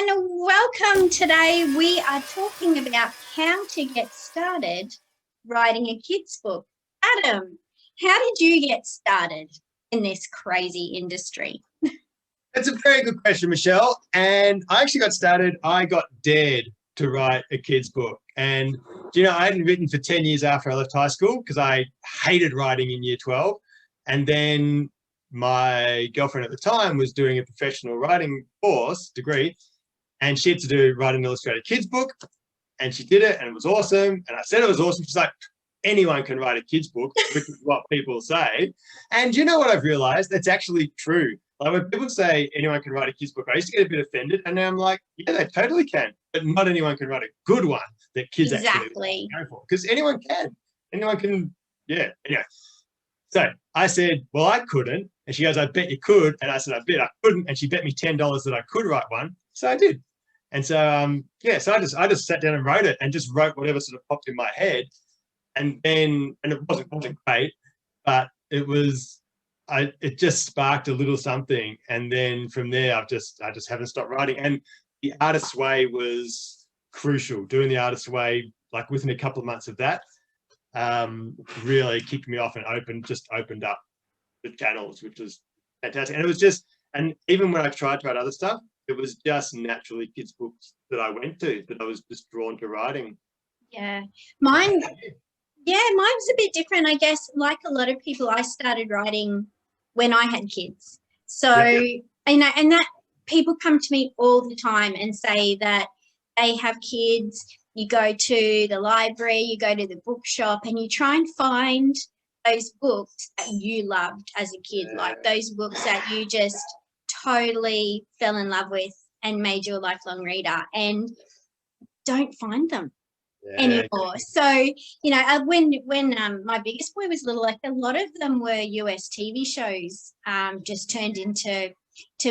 And welcome. Today we are talking about how to get started writing a kids book. Adam, how did you get started in this crazy industry? That's a very good question, Michelle. And I actually got started, I got dared to write a kid's book. And, I hadn't written for 10 years after I left high school because I hated writing in year 12. And then my girlfriend at the time was doing a professional writing degree, and she had to write an illustrated kids book. And she did it, and it was awesome. And I said it was awesome. She's like, anyone can write a kids book, which is what people say. And you know what I've realized? That's actually true. Like when people say anyone can write a kids book, I used to get a bit offended, and now I'm like, yeah, they totally can, but not anyone can write a good one that kids actually go for. Because anyone can. Anyone can, yeah. Anyway, so I said, well, I couldn't. And she goes, I bet you could. And I said, I bet I couldn't. And she bet me $10 that I could write one. So I did. And so, so I just sat down and wrote it, and just wrote whatever sort of popped in my head. And then, and it wasn't great, but it just sparked a little something. And then from there, I just haven't stopped writing. And the Artist's Way was crucial. Doing the Artist's Way, like within a couple of months of that, really kicked me off and opened up the channels, which was fantastic. And it was and even when I tried to write other stuff, it was just naturally kids' books that I went to, that I was just drawn to writing. Yeah, mine's a bit different, I guess. Like a lot of people, I started writing when I had kids. So, and that people come to me all the time and say that they have kids. You go to the library, you go to the bookshop, and you try and find those books that you loved as a kid, like those books that you just totally fell in love with and made your lifelong reader, and don't find them anymore. So, when my biggest boy was little, like a lot of them were US TV shows just turned into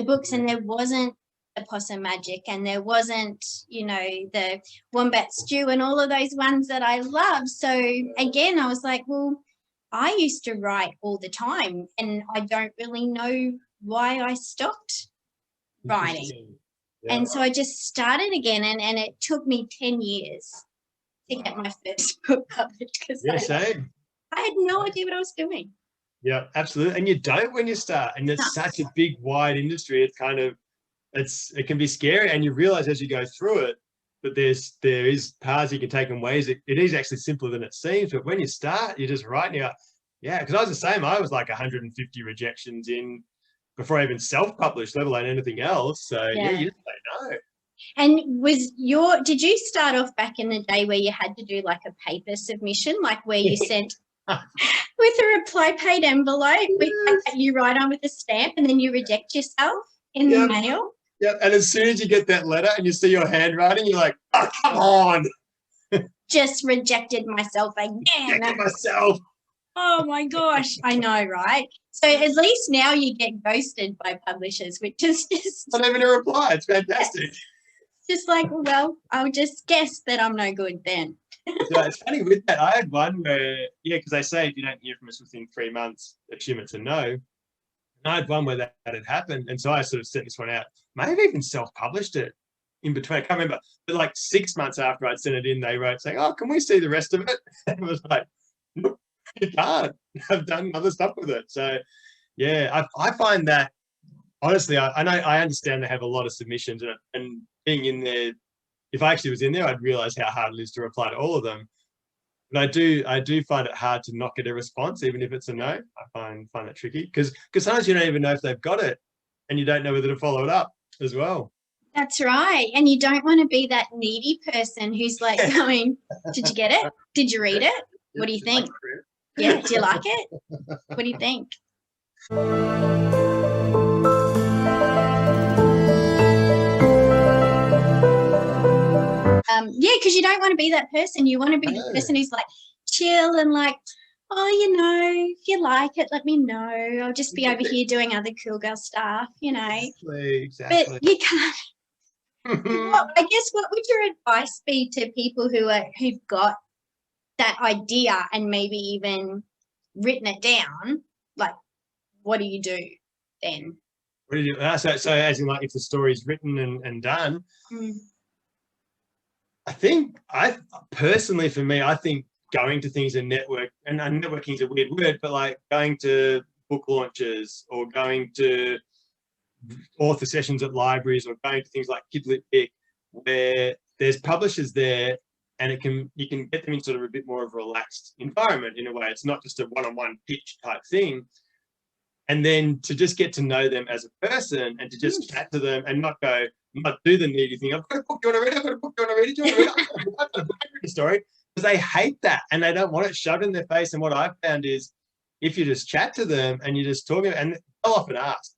books, and there wasn't the Possum Magic, and there wasn't, the Wombat Stew and all of those ones that I love. So again, I was like, well, I used to write all the time, and I don't really know why I stopped writing. And so I just started again, and it took me 10 years to get my first book published, because I had no idea what I was doing. Yeah, absolutely. And you don't when you start, and it's such a big, wide industry. It's it can be scary, and you realize as you go through it that there is paths you can take and ways. It is actually simpler than it seems. But when you start, you just write, and you're like, yeah, because I was the same. I was like 150 rejections in before I even self-published, let alone anything else. So you just don't know. And did you start off back in the day where you had to do like a paper submission, like where you sent with a reply paid envelope that you write on with a stamp, and then you reject yourself in the mail? Yeah, and as soon as you get that letter and you see your handwriting, you're like, oh, come on. Just rejected myself again. Rejected myself. Oh my gosh, I know, right? So at least now you get ghosted by publishers, which is just not even a reply. It's fantastic. Just like, well, I'll just guess that I'm no good then. Yeah, it's funny with that. I had one where, because they say if you don't hear from us within 3 months, assume it's a no. And I had one where that had happened, and so I sort of sent this one out. May have even self-published it in between. I can't remember, but like 6 months after I'd sent it in, they wrote saying, "Oh, can we see the rest of it?" And it was like, nope, you can't. I've done other stuff with it. So, yeah, I find that honestly, I understand they have a lot of submissions, and being in there, if I actually was in there, I'd realize how hard it is to reply to all of them. But I do find it hard to not get a response, even if it's a no. I find that tricky because sometimes you don't even know if they've got it, and you don't know whether to follow it up as well. That's right. And you don't want to be that needy person who's like going, did you get it? Did you read it? What do you think? Yeah, do you like it? What do you think? Because you don't want to be that person. You want to be the person who's like chill and like, oh, if you like it, let me know. I'll just be over here doing other cool girl stuff, Exactly. But you can't. I guess what would your advice be to people who've got that idea and maybe even written it down? Like, what do you do then? What did you, so as in like if the story's written and done, Mm. I personally, for me, I think going to things and networking is a weird word, but like going to book launches or going to author sessions at libraries or going to things like Kidlit Pick, where there's publishers there and you can get them in sort of a bit more of a relaxed environment in a way. It's not just a one-on-one pitch type thing. And then to just get to know them as a person and to just chat to them and not do the needy thing. I've got a book, you want to read it? I've got a book, you want to read it? Do you want to read it? I've got a book, story. Because they hate that and they don't want it shoved in their face. And what I've found is if you just chat to them and you just talk, and they'll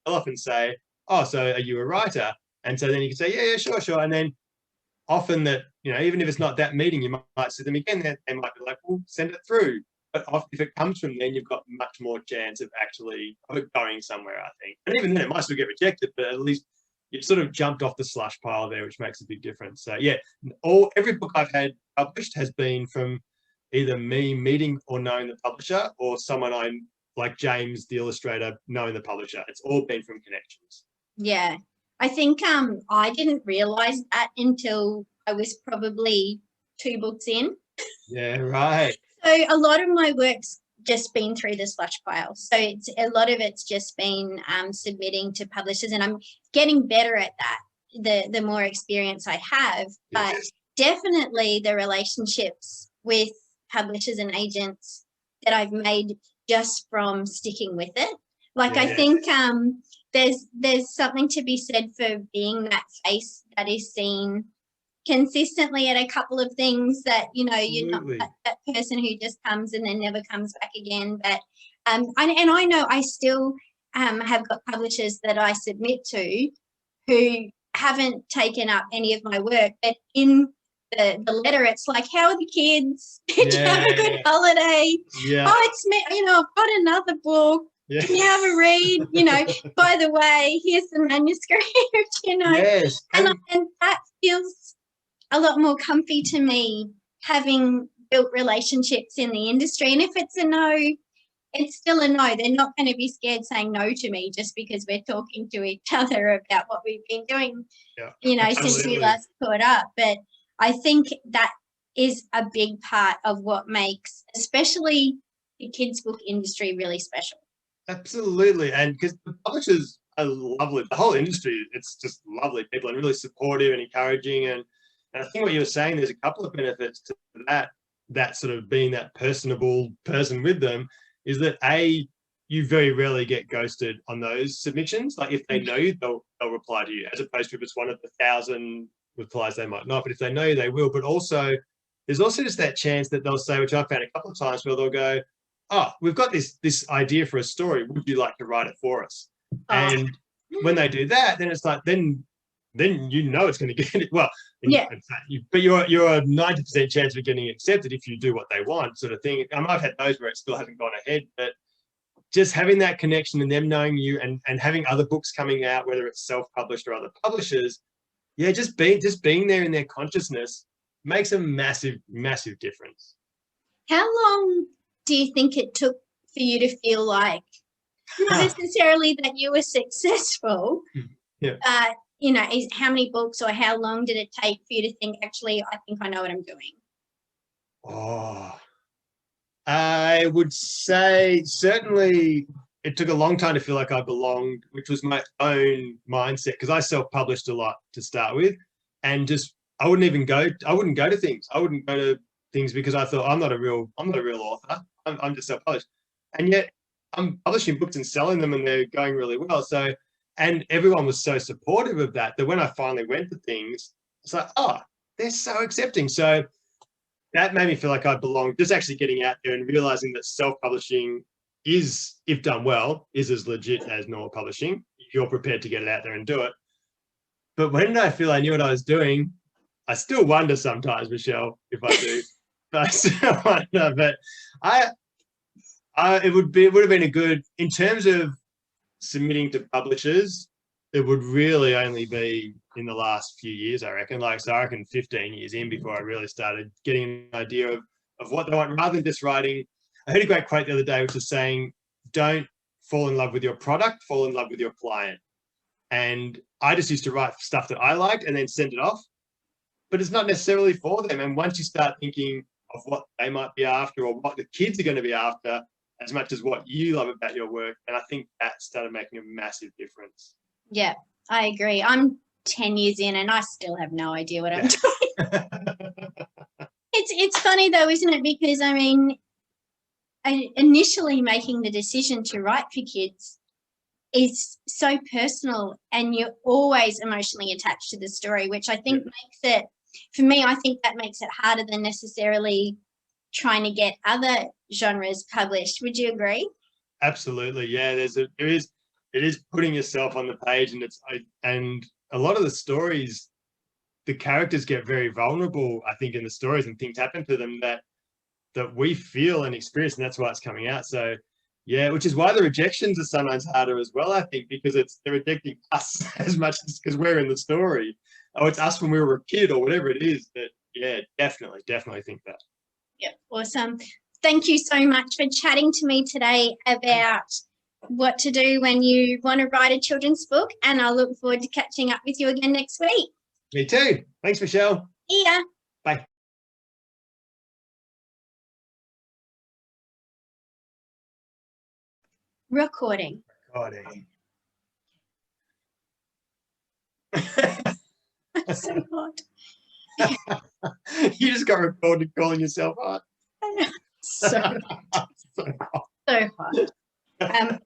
often say, oh, so are you a writer? And so then you can say, yeah, sure. And then often that, even if it's not that meeting, you might see them again, they might be like, well, send it through. But if it comes from then, you've got much more chance of actually going somewhere, I think. And even then, it might still get rejected, but at least you've sort of jumped off the slush pile there, which makes a big difference. So yeah, every book I've had published has been from either me meeting or knowing the publisher or someone like James, the illustrator, knowing the publisher. It's all been from connections. Yeah. I think I didn't realize that until I was probably 2 books in. Yeah, right. So a lot of my work's just been through the slush pile. So a lot of it's just been submitting to publishers, and I'm getting better at that the more experience I have. But definitely the relationships with publishers and agents that I've made just from sticking with it. Like I think there's something to be said for being that face that is seen consistently at a couple of things that, you're not that person who just comes and then never comes back again. But and I know I still have got publishers that I submit to who haven't taken up any of my work, but in the letter it's like, how are the kids? Did you have a good holiday? Oh, it's me, I've got another book. Can you have a read? By the way, here's the manuscript. Yes. And that feels a lot more comfy to me, having built relationships in the industry. And if it's a no, it's still a no. They're not going to be scared saying no to me just because we're talking to each other about what we've been doing, since we last caught up. But I think that is a big part of what makes, especially the kids' book industry, really special. Absolutely. And because the publishers are lovely, the whole industry, it's just lovely people and really supportive and encouraging. And I think what you were saying, there's a couple of benefits to that sort of being that personable person with them, is that you very rarely get ghosted on those submissions. Like if they know you, they'll reply to you, as opposed to if it's one of the 1,000 replies, they might not. But if they know you, they will. But also, there's also just that chance that they'll say, which I've found a couple of times, where they'll go, oh, we've got this idea for a story. Would you like to write it for us? And when they do that, then it's like, then it's going to get it. Well, but you're a 90% chance of getting accepted if you do what they want, sort of thing. I've had those where it still hasn't gone ahead, but just having that connection and them knowing you and having other books coming out, whether it's self-published or other publishers, just being there in their consciousness makes a massive, massive difference. How long do you think it took for you to feel like, not necessarily that you were successful, but how many books or how long did it take for you to think, actually, I think I know what I'm doing? Oh, I would say certainly it took a long time to feel like I belonged, which was my own mindset, because I self-published a lot to start with, and I wouldn't go to things. I wouldn't go to things because I thought I'm not a real author. I'm just self-published, and yet I'm publishing books and selling them, and they're going really well. So, and everyone was so supportive of that when I finally went to things, it's like, oh, they're so accepting. So that made me feel like I belonged. Just actually getting out there and realizing that self-publishing is, if done well, is as legit as normal publishing. If you're prepared to get it out there and do it. But when did I feel I knew what I was doing? I still wonder sometimes, Michelle, if I do. But I still wonder. But it would have been a good, in terms of submitting to publishers, it would really only be in the last few years, I reckon. So I reckon 15 years in before I really started getting an idea of what they want, rather than just writing. I heard a great quote the other day, which was saying, don't fall in love with your product, fall in love with your client. And I just used to write stuff that I liked and then send it off. But it's not necessarily for them. And once you start thinking of what they might be after or what the kids are going to be after, as much as what you love about your work, and I think that started making a massive difference. Yeah, I agree. I'm 10 years in and I still have no idea what I'm doing. It's funny though, isn't it? Because I mean, initially making the decision to write for kids is so personal, and you're always emotionally attached to the story, which I think makes it, for me, I think that makes it harder than necessarily trying to get other genres published. Would you agree? Absolutely, yeah. It is putting yourself on the page, and a lot of the stories, the characters get very vulnerable, I think, in the stories, and things happen to them that we feel and experience, and that's why it's coming out. So yeah, which is why the rejections are sometimes harder as well, I think, because they're rejecting us as much as because we're in the story. Oh, it's us when we were a kid or whatever it is. That yeah, definitely think that. Yep, awesome. Thank you so much for chatting to me today about what to do when you want to write a children's book, and I look forward to catching up with you again next week. Me too. Thanks, Michelle. See ya. Bye. Recording. That's so hot. You just got recorded calling yourself hot. So hot. So hot.